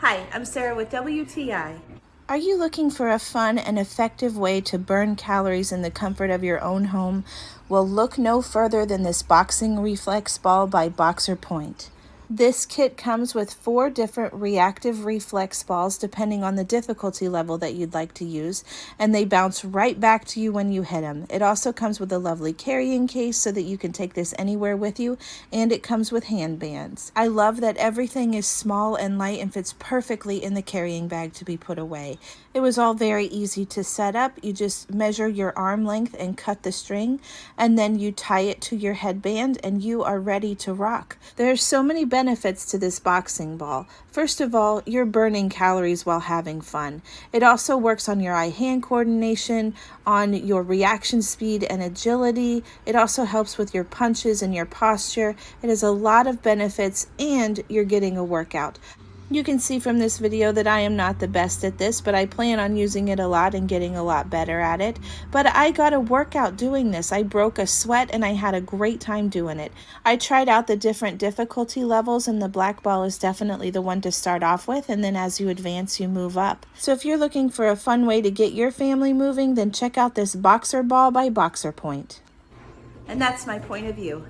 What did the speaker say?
Hi, I'm Sarah with WTI. Are you looking for a fun and effective way to burn calories in the comfort of your own home? Well, look no further than this boxing reflex ball by Boxerpoint. This kit comes with 4 different reactive reflex balls depending on the difficulty level that you'd like to use, and they bounce right back to you when you hit them. It also comes with a lovely carrying case so that you can take this anywhere with you, and it comes with handbands. I love that everything is small and light and fits perfectly in the carrying bag to be put away. It was all very easy to set up. You just measure your arm length and cut the string, and then you tie it to your headband and you are ready to rock. There are so many benefits to this boxing ball. First of all, you're burning calories while having fun. It also works on your eye-hand coordination, on your reaction speed and agility. It also helps with your punches and your posture. It has a lot of benefits, and you're getting a workout. You can see from this video that I am not the best at this, but I plan on using it a lot and getting a lot better at it. But I got a workout doing this. I broke a sweat and I had a great time doing it. I tried out the different difficulty levels, and the black ball is definitely the one to start off with, and then as you advance, you move up. So if you're looking for a fun way to get your family moving, then check out this boxer ball by Boxerpoint. And that's my point of view.